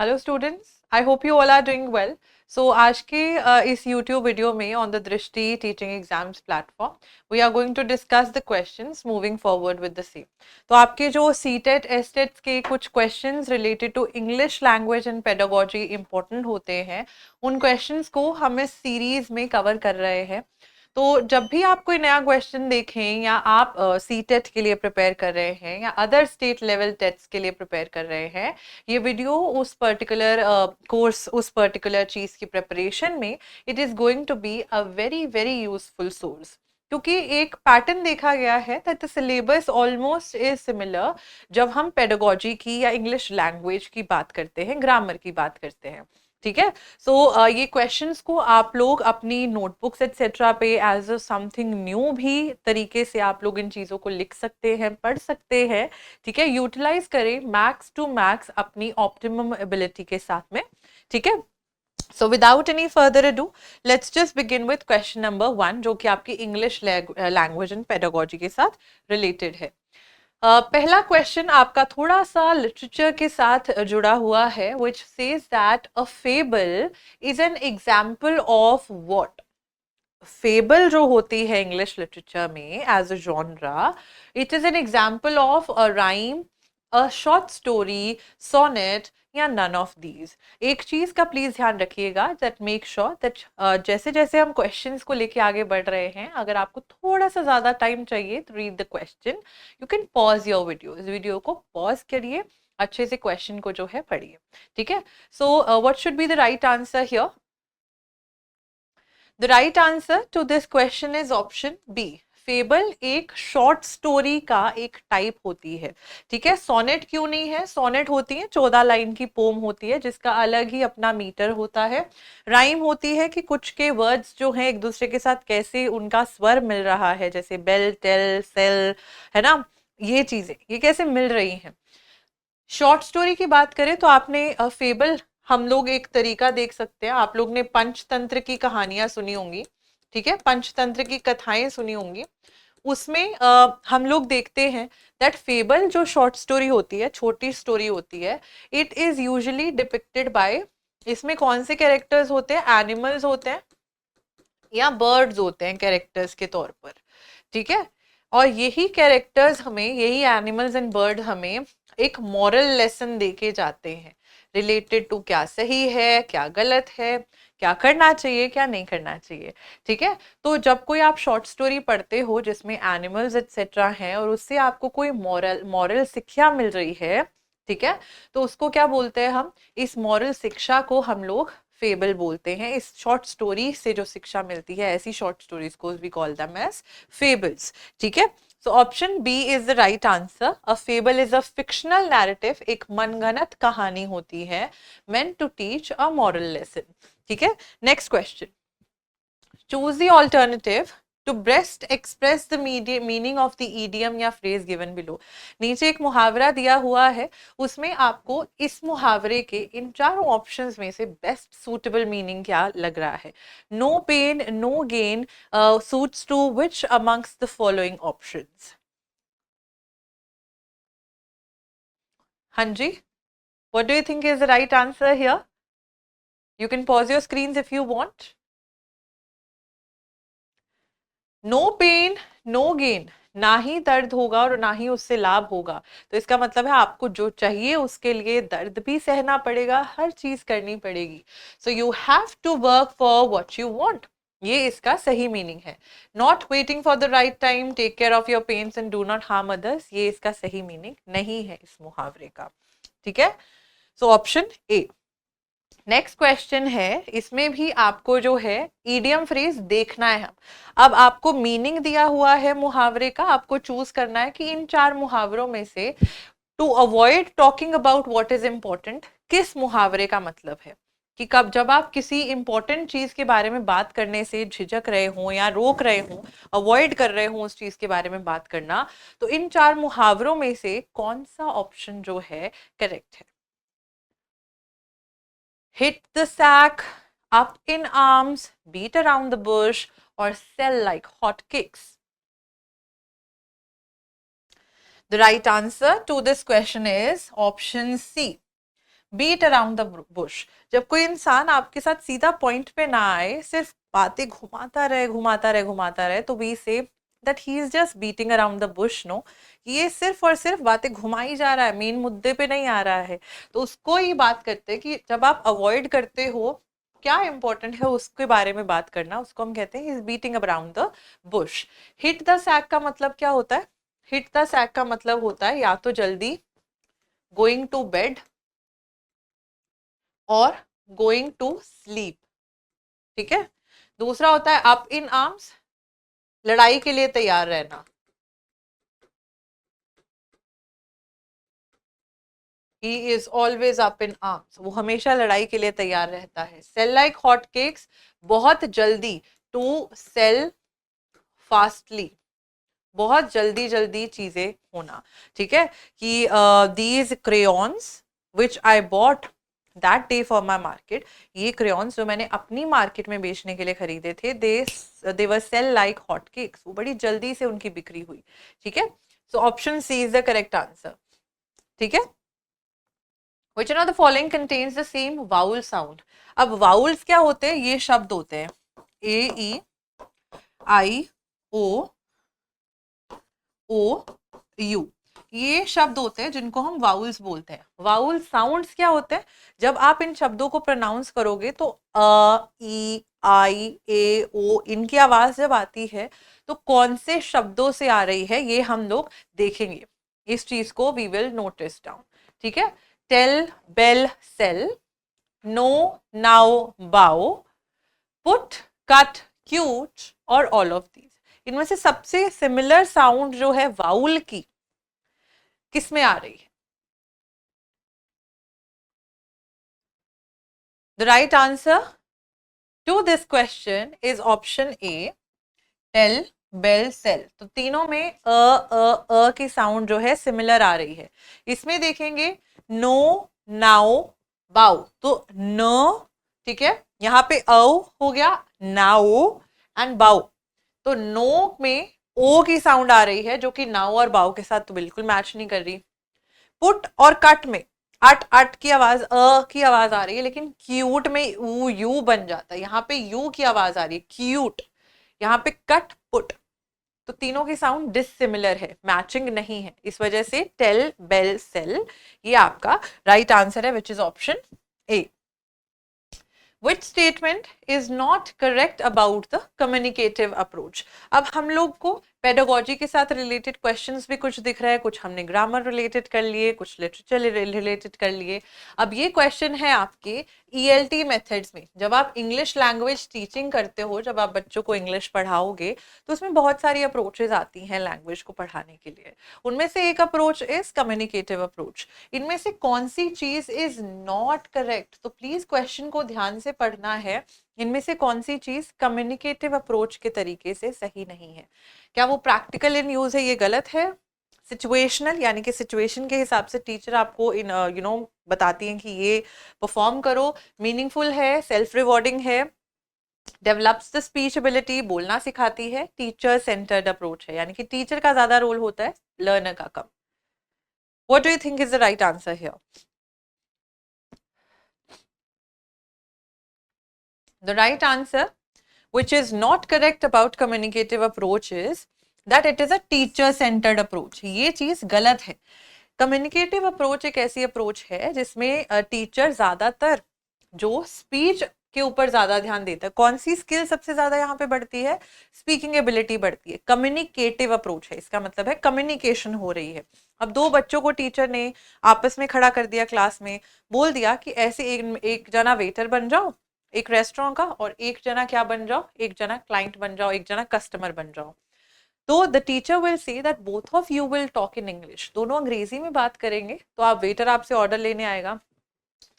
Hello students, I hope you all are doing well. So आज के इस YouTube video में on the Drishti teaching exams platform we are going to discuss the questions moving forward with the same. तो आपके जो CTET STETs के कुछ questions related to English language and pedagogy important होते हैं, उन क्वेश्चंस को हम इस सीरीज में कवर कर रहे हैं। तो जब भी आप कोई नया क्वेश्चन देखें या आप सी टेट के लिए प्रिपेयर कर रहे हैं या अदर स्टेट लेवल टेट्स के लिए प्रिपेयर कर रहे हैं, ये वीडियो उस पर्टिकुलर कोर्स, उस पर्टिकुलर चीज़ की प्रिपरेशन में it is going to be a very very useful source. क्योंकि एक पैटर्न देखा गया है that the syllabus almost is similar जब हम पेडागोजी की या इंग्लिश लैंग्वेज की बात करते हैं, ग्रामर की बात करते हैं। ठीक है। सो ये क्वेश्चंस को आप लोग अपनी नोटबुक्स एटसेट्रा पे एज अ समथिंग न्यू भी तरीके से आप लोग इन चीज़ों को लिख सकते हैं, पढ़ सकते हैं। ठीक है, यूटिलाइज करें मैक्स टू मैक्स अपनी ऑप्टिमम एबिलिटी के साथ में। ठीक है। So without any further ado, let's just begin with question number 1, जो कि आपकी इंग्लिश लैंग्वेज एंड पेडागोजी के साथ रिलेटेड है। पहला क्वेश्चन आपका थोड़ा सा लिटरेचर के साथ जुड़ा हुआ है, which says that a fable is an example of what? Fable जो होती है इंग्लिश लिटरेचर में as a genre, it is an example of a rhyme, a short story, sonnet या नन ऑफ दीज। एक चीज का प्लीज ध्यान रखिएगा, दैट मेक श्योर दैट जैसे जैसे हम क्वेश्चंस को लेके आगे बढ़ रहे हैं, अगर आपको थोड़ा सा ज्यादा टाइम चाहिए to read the question, you can pause your video, इस वीडियो को पॉज करिए, अच्छे से क्वेश्चन को जो है पढ़िए। ठीक है। So what should be the right answer here? The right answer to this question is option B. Fable एक शॉर्ट स्टोरी का एक टाइप होती है। ठीक है। सोनेट क्यों नहीं है? सोनेट होती है 14 लाइन की पोम होती है, जिसका अलग ही अपना मीटर होता है। राइम होती है कि कुछ के वर्ड्स जो हैं एक दूसरे के साथ कैसे उनका स्वर मिल रहा है, जैसे बेल, टेल, सेल, है ना, ये चीजें ये कैसे मिल रही हैं। शॉर्ट स्टोरी की बात करें तो आपने फेबल, हम लोग एक तरीका देख सकते हैं, आप लोग ने पंचतंत्र की कहानियां सुनी होंगी। ठीक है, पंचतंत्र की कथाएं सुनी होंगी। उसमें हम लोग देखते हैं दैट फेबल जो शॉर्ट स्टोरी होती है, छोटी स्टोरी होती है, it is usually depicted bye, इसमें कौन से कैरेक्टर्स होते हैं? एनिमल्स होते हैं या बर्ड्स होते हैं कैरेक्टर्स के तौर पर। ठीक है। और यही कैरेक्टर्स हमें, यही एनिमल्स एंड बर्ड हमें एक मॉरल लेसन देके जाते हैं रिलेटेड टू क्या सही है, क्या गलत है, क्या करना चाहिए, क्या नहीं करना चाहिए। ठीक है। तो जब कोई आप शॉर्ट स्टोरी पढ़ते हो जिसमें एनिमल्स एक्सेट्रा हैं और उससे आपको कोई मॉरल मॉरल शिक्षा मिल रही है, ठीक है, तो उसको क्या बोलते हैं हम? इस मॉरल शिक्षा को हम लोग फेबल बोलते हैं। इस शॉर्ट स्टोरी से जो शिक्षा मिलती है, ऐसी शॉर्ट स्टोरीज को we call them as fables. ठीक है। So option B is the right answer. A fable is a fictional narrative, एक मनगढ़ंत कहानी होती है, meant to teach a moral lesson. ठीक है। Next question, choose the alternative to best express the meaning of the idiom या phrase given below. नीचे एक मुहावरा दिया हुआ है, उसमें आपको इस मुहावरे के इन चारों ऑप्शंस में से बेस्ट सूटेबल मीनिंग क्या लग रहा है? No pain no gain suits to which amongst the following options? हाँ जी, what do you think is the right answer here? You can pause your screens if you want. No pain no gain, ना ही दर्द होगा और ना ही उससे लाभ होगा। तो इसका मतलब है आपको जो चाहिए उसके लिए दर्द भी सहना पड़ेगा, हर चीज करनी पड़ेगी। So you have to work for what you want, ये इसका सही मीनिंग है। Not waiting for the right time, take care of your pains and do not harm others, ये इसका सही मीनिंग नहीं है इस मुहावरे का। ठीक है। So option A. Next question है, इसमें भी आपको जो है ईडियम फ्रेज देखना है। अब आपको मीनिंग दिया हुआ है मुहावरे का, आपको चूज करना है कि इन चार मुहावरों में से to avoid talking about what is important, किस मुहावरे का मतलब है कि कब जब आप किसी इंपॉर्टेंट चीज के बारे में बात करने से झिझक रहे हो या रोक रहे हो, अवॉइड कर रहे हो उस चीज के बारे में बात करना, तो इन चार मुहावरों में से कौन सा ऑप्शन जो है करेक्ट है? Hit the sack, up in arms, beat around the bush, or sell like hotcakes? The right answer to this question is option C. Beat around the bush, जब कोई इंसान आपके साथ सीधा पॉइंट पे ना आए, सिर्फ बातें घुमाता रहे घुमाता रहे घुमाता रहे, तो we say that he is just beating around the bush. No, ये सिर्फ और सिर्फ बातें घुमाई जा रहा है, मेन मुद्दे पे नहीं आ रहा है। तो उसको ही बात करते हैं कि जब आप अवॉइड करते हो, क्या इंपॉर्टेंट है उसके बारे में बात करना, उसको हम कहते हैं is beating around the bush. Hit the sack का मतलब क्या होता है? हिट द सैक का मतलब होता है या तो जल्दी गोइंग टू बेड और गोइंग टू स्लीप, ठीक है। दूसरा होता है अप इन आर्म्स, लड़ाई के लिए तैयार रहना। He is always up in arms, वो हमेशा लड़ाई के लिए तैयार रहता है। सेल लाइक हॉट केक्स, बहुत जल्दी, टू सेल फास्टली, बहुत जल्दी जल्दी चीजें होना, ठीक है। कि these crayons which I bought that day for my market, ये क्रेयॉन्स जो मैंने अपनी मार्केट में बेचने के लिए खरीदे थे, they were sell like hot cakes, वो बड़ी जल्दी से उनकी बिक्री हुई, ठीक है। So option C is the correct answer, ठीक है। Which one of the following contains the same vowel sound? अब vowels क्या होते हैं? ये शब्द होते हैं A, E, I, O, O, U, ये शब्द होते हैं जिनको हम वाउल्स बोलते हैं। वाउल साउंड्स क्या होते हैं? जब आप इन शब्दों को प्रोनाउंस करोगे तो अ, ई, आई, ए, ओ, इनकी आवाज जब आती है तो कौन से शब्दों से आ रही है ये हम लोग देखेंगे। इस चीज को वी विल नोटिस डाउन, ठीक है। Tell, bell, sell, no, now, bow, put, cut, cute और ऑल ऑफ दीज, इनमें से सबसे सिमिलर साउंड जो है वाउल की किस में आ रही है? The right answer to this question is option A, tell, bell, sell. तो तीनों में अ की साउंड जो है सिमिलर आ रही है। इसमें देखेंगे नो, नाउ, बाउ, तो न, ठीक है, यहाँ पे औ हो गया, नाउ एंड बाउ, तो नो में ओ की साउंड आ रही है जो कि नाउ और बाउ के साथ तो बिल्कुल मैच नहीं कर रही। पुट और कट में अट अट की आवाज, अ की आवाज आ रही है, लेकिन क्यूट में ऊ यू बन जाता है, यहाँ पे यू की आवाज आ रही है क्यूट, यहाँ पे कट, पुट, तो तीनों की साउंड डिसिमिलर है, मैचिंग नहीं है, इस वजह से टेल, बेल, सेल ये आपका राइट आंसर है, which is option A. Which statement is not correct about the communicative approach? अब हम लोग को पेडागोजी के साथ रिलेटेड क्वेश्चंस भी कुछ दिख रहा है, कुछ हमने ग्रामर रिलेटेड कर लिए, कुछ लिटरेचर रिलेटेड कर लिए। अब ये क्वेश्चन है आपके ELT मेथड्स में, जब आप इंग्लिश लैंग्वेज टीचिंग करते हो, जब आप बच्चों को इंग्लिश पढ़ाओगे तो उसमें बहुत सारी अप्रोचेज आती हैं लैंग्वेज को पढ़ाने के लिए। उनमें से एक अप्रोच इज कम्युनिकेटिव अप्रोच। इनमें से कौन सी चीज इज नॉट करेक्ट? तो प्लीज क्वेश्चन को ध्यान से पढ़ना है, इनमें से कौन सी चीज कम्युनिकेटिव अप्रोच के तरीके से सही नहीं है। क्या वो प्रैक्टिकल इन यूज है, ये गलत है। सिचुएशनल, यानी कि सिचुएशन के हिसाब से टीचर आपको इन बताती हैं कि ये परफॉर्म करो, मीनिंगफुल है, सेल्फ रिवॉर्डिंग है, डेवलप्स द स्पीच एबिलिटी, बोलना सिखाती है, टीचर सेंटर्ड अप्रोच है, यानी कि टीचर का ज्यादा रोल होता है, लर्नर का कम। What do you think is the right answer here? The right answer, which is not correct about communicative approach, is that it is a teacher centered approach. ये चीज गलत है। कम्युनिकेटिव अप्रोच एक ऐसी अप्रोच है जिसमें टीचर ज्यादातर जो स्पीच के ऊपर ज्यादा ध्यान देता है। कौन सी स्किल सबसे ज्यादा यहाँ पे बढ़ती है? स्पीकिंग एबिलिटी बढ़ती है। कम्युनिकेटिव अप्रोच है, इसका मतलब है कम्युनिकेशन हो रही है। अब दो बच्चों को टीचर ने आपस में खड़ा कर दिया क्लास में, बोल दिया कि ऐसे एक जना वेटर बन जाओ एक रेस्टोरेंट का, और एक जना क्या बन जाओ, एक जना क्लाइंट बन जाओ, एक जना कस्टमर बन जाओ। तो the teacher will say that both of you will talk in English, दोनों अंग्रेजी में बात करेंगे, तो आप वेटर आपसे ऑर्डर लेने आएगा।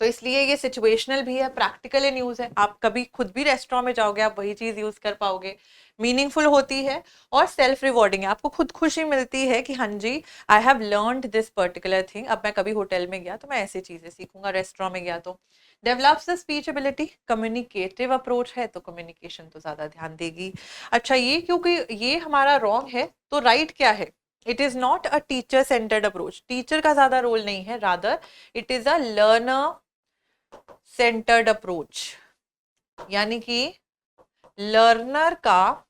तो इसलिए ये सिचुएशनल भी है, प्रैक्टिकल इन यूज है। आप कभी खुद भी रेस्टोरेंट में जाओगे, आप वही चीज यूज कर पाओगे, मीनिंगफुल होती है और सेल्फ रिवॉर्डिंग है। आपको खुद खुशी मिलती है कि हाँ जी, I have learned this particular thing, अब मैं कभी होटल में गया तो मैं ऐसी चीजें सीखूंगा, रेस्टोरेंट में गया तो। Develops the speech ability, communicative approach है तो कम्युनिकेशन तो ज्यादा ध्यान देगी। अच्छा, ये क्योंकि ये हमारा रॉन्ग है, तो राइट क्या है? It is not a teacher centred approach, teacher का ज्यादा रोल नहीं है, rather it is a learner centred approach, यानी कि लर्नर का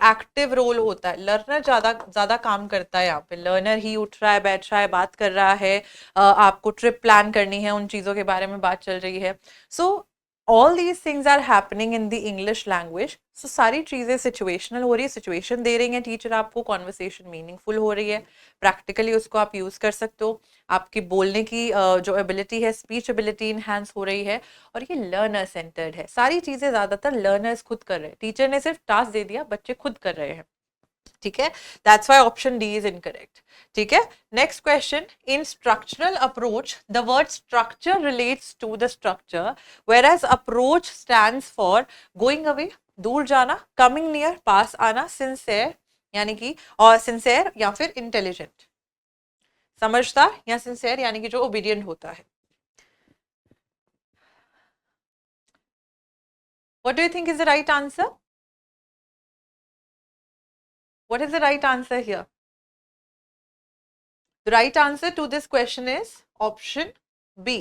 एक्टिव रोल होता है, लर्नर ज्यादा ज्यादा काम करता है यहाँ पे, लर्नर ही उठ रहा है, बैठ रहा है, बात कर रहा है, आपको ट्रिप प्लान करनी है, उन चीजों के बारे में बात चल रही है। So all these things are happening in the English language. So सारी चीजें सिचुएशनल हो रही है, सिचुएशन दे रही है टीचर आपको, कॉन्वर्सेशन मीनिंगफुल हो रही है, प्रैक्टिकली उसको आप यूज कर सकते हो, आपकी बोलने की जो एबिलिटी है, स्पीच एबिलिटी इनहैंस हो रही है, और ये लर्नर सेंटर्ड है। सारी चीजें ज्यादातर लर्नर्स खुद कर रहे हैं, टीचर ने सिर्फ टास्क दे दिया, बच्चे खुद कर रहे हैं। ठीक है, that's why option D is incorrect. ठीक है, next question, in structural approach the word structure relates to the structure whereas approach stands for going away, दूर जाना, कमिंग नियर, पास आना, सिंसेयर, यानी कि और सिंसेयर या फिर इंटेलिजेंट, समझदार या सिंसेयर यानी कि जो ओबीडियंट होता है। What do you think is the right answer? What is the right answer here? The right answer to this question is option B,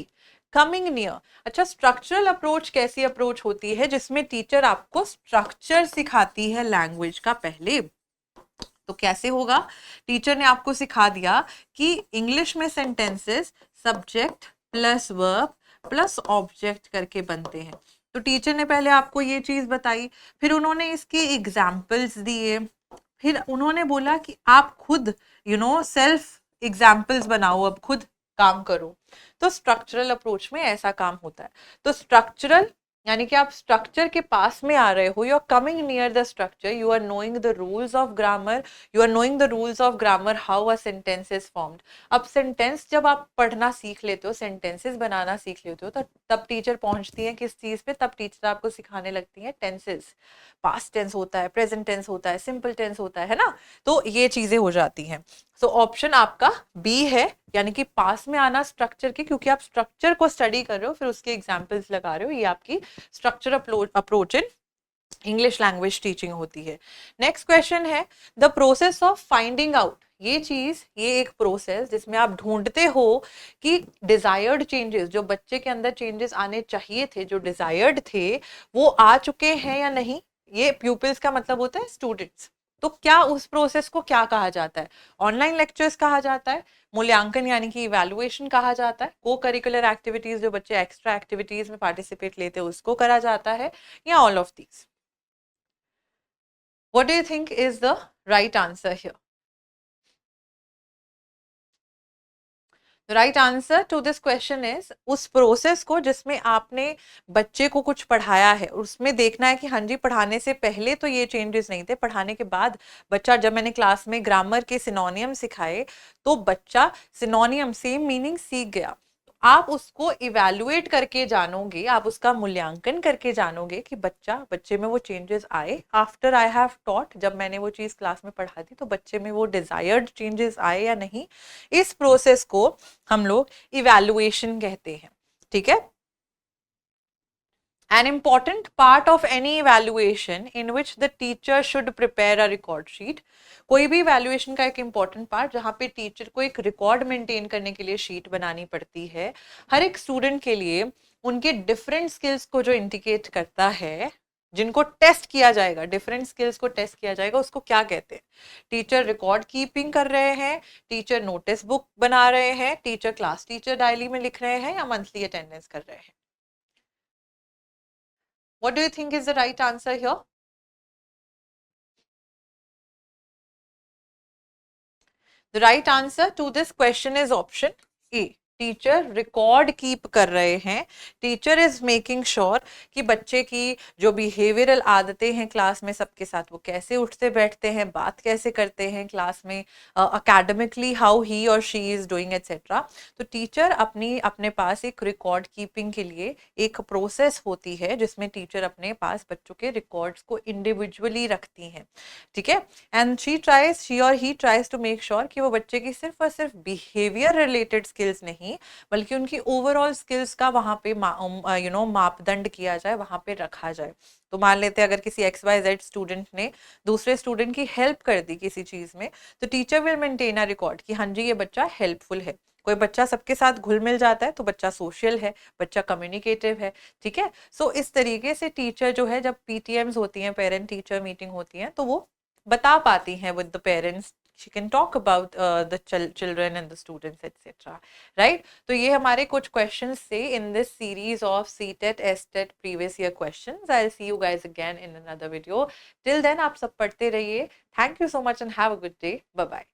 coming near. अच्छा, स्ट्रक्चरल अप्रोच कैसी अप्रोच होती है? जिसमें टीचर आपको स्ट्रक्चर सिखाती है लैंग्वेज का पहले। तो कैसे होगा? टीचर ने आपको सिखा दिया कि इंग्लिश में sentences subject plus verb plus object करके बनते हैं। तो टीचर ने पहले आपको ये चीज बताई, फिर उन्होंने इसके एग्जाम्पल्स दिए, फिर उन्होंने बोला कि आप खुद सेल्फ एग्जाम्पल्स बनाओ, अब खुद काम करो। तो स्ट्रक्चरल अप्रोच में ऐसा काम होता है। तो स्ट्रक्चरल यानी कि आप स्ट्रक्चर के पास में आ रहे हो, you are coming near the structure, you are knowing the rules of grammar, you are knowing the rules of grammar, how a sentence is formed. अब सेंटेंस जब आप पढ़ना सीख लेते हो, सेंटेंसेस बनाना सीख लेते हो, तो तब टीचर पहुंचती है किस चीज पे? तब टीचर आपको सिखाने लगती है टेंसेस, पास्ट टेंस होता है, प्रेजेंट टेंस होता है, सिंपल टेंस होता है ना। तो ये चीजें हो जाती हैं। सो ऑप्शन आपका बी है, यानी कि पास में आना स्ट्रक्चर के, क्योंकि आप स्ट्रक्चर को स्टडी कर रहे हो, फिर उसके एग्जाम्पल्स लगा रहे हो, ये आपकी structure approach in English language teaching होती है। नेक्स्ट क्वेश्चन है, the process of finding out, ये चीज, ये एक प्रोसेस जिसमें आप ढूंढते हो कि डिजायर्ड चेंजेस, जो बच्चे के अंदर चेंजेस आने चाहिए थे, जो डिजायर्ड थे, वो आ चुके हैं या नहीं। ये प्यूपिल्स का मतलब होता है स्टूडेंट्स। तो क्या उस प्रोसेस को क्या कहा जाता है? ऑनलाइन लेक्चर्स कहा जाता है, मूल्यांकन यानी कि इवैल्यूएशन कहा जाता है, को करिकुलर एक्टिविटीज जो बच्चे एक्स्ट्रा एक्टिविटीज में पार्टिसिपेट लेते हैं उसको करा जाता है, या all of these? What do you think is the right answer here? The right answer to this question is, उस प्रोसेस को जिसमें आपने बच्चे को कुछ पढ़ाया है, उसमें देखना है कि हाँ जी, पढ़ाने से पहले तो ये चेंजेस नहीं थे, पढ़ाने के बाद बच्चा, जब मैंने क्लास में ग्रामर के सिनोनियम सिखाए तो बच्चा सिनोनियम सेम मीनिंग सीख गया। आप उसको इवैल्यूएट करके जानोगे, आप उसका मूल्यांकन करके जानोगे कि बच्चे में वो चेंजेस आए आफ्टर आई हैव टॉट, जब मैंने वो चीज क्लास में पढ़ा दी तो बच्चे में वो डिजायर्ड चेंजेस आए या नहीं। इस प्रोसेस को हम लोग इवैल्यूएशन कहते हैं। ठीक है, an important part of any evaluation in which the teacher should prepare a record sheet। कोई भी evaluation का एक important part जहाँ पे टीचर को एक रिकॉर्ड मेंटेन करने के लिए शीट बनानी पड़ती है, हर एक स्टूडेंट के लिए उनके डिफरेंट स्किल्स को जो इंडिकेट करता है, जिनको टेस्ट किया जाएगा, डिफरेंट स्किल्स को टेस्ट किया जाएगा, उसको क्या कहते हैं? टीचर रिकॉर्ड कीपिंग कर रहे हैं, टीचर नोटिस बुक बना रहे हैं, टीचर क्लास टीचर डायरी में लिख रहे हैं, या मंथली अटेंडेंस कर रहे हैं? What do you think is the right answer here? The right answer to this question is option A. Teacher record keep कर रहे हैं, टीचर इज मेकिंग श्योर कि बच्चे की जो बिहेवियरल आदतें हैं क्लास में, सबके साथ वो कैसे उठते बैठते हैं, बात कैसे करते हैं क्लास में, अकेडमिकली हाउ ही और शी इज डूइंग एटसेट्रा। तो टीचर अपने पास एक रिकॉर्ड कीपिंग के लिए एक प्रोसेस होती है जिसमें टीचर अपने पास बच्चों के रिकॉर्ड्स को इंडिविजुअली रखती हैं। ठीक है, एंड शी और he tries to make sure कि वो बच्चे की सिर्फ और सिर्फ बिहेवियर रिलेटेड स्किल्स नहीं, बल्कि उनकी ओवरऑल स्किल्स का वहां पे मापदंड किया जाए, वहां पे रखा जाए। तो मान लेते हैं अगर किसी XYZ स्टूडेंट ने दूसरे स्टूडेंट की हेल्प कर दी किसी चीज में, तो teacher will maintain a record कि हाँ जी, ये बच्चा हेल्पफुल है। कोई बच्चा सबके साथ घुल मिल जाता है तो बच्चा सोशल है, बच्चा कम्युनिकेटिव है, ठीक है। सो इस तरीके से टीचर जो है, जब पीटीएम्स होती हैं, पेरेंट टीचर मीटिंग होती हैं, तो वो बता पाती हैं with the parents, she can talk about the children and the students etc, right? तो ये हमारे कुछ questions थे in this series of CTET STET previous year questions. I'll see you guys again in another video. Till then आप सब पढ़ते रहिए. Thank you so much and have a good day. Bye bye.